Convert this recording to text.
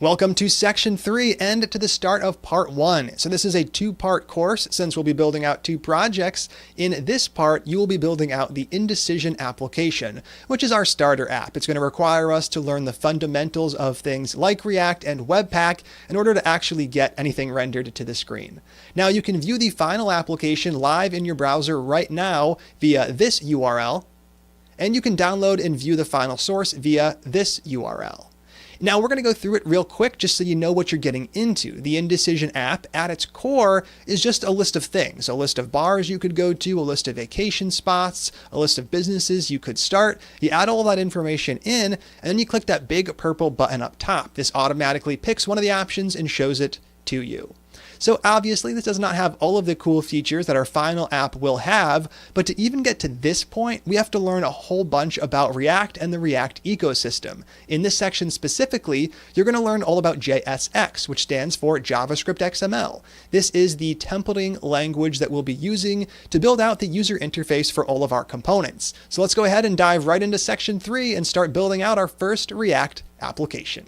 Welcome to section 3 and to the start of part 1. So this is a two-part course since we'll be building out two projects. In this part, you will be building out the indecision application, which is our starter app. It's going to require us to learn the fundamentals of things like React and Webpack in order to actually get anything rendered to the screen. Now you can view the final application live in your browser right now via this URL, and you can download and view the final source via this URL. Now we're going to go through it real quick just so you know what you're getting into. The indecision app at its core is just a list of things, a list of bars you could go to, a list of vacation spots, a list of businesses you could start. You add all that information in, and then you click that big purple button up top. This automatically picks one of the options and shows it to you. So obviously this does not have all of the cool features that our final app will have, but to even get to this point, we have to learn a whole bunch about React and the React ecosystem. In this section specifically, you're going to learn all about JSX, which stands for JavaScript XML. This is the templating language that we'll be using to build out the user interface for all of our components. So let's go ahead and dive right into section 3 and start building out our first React application.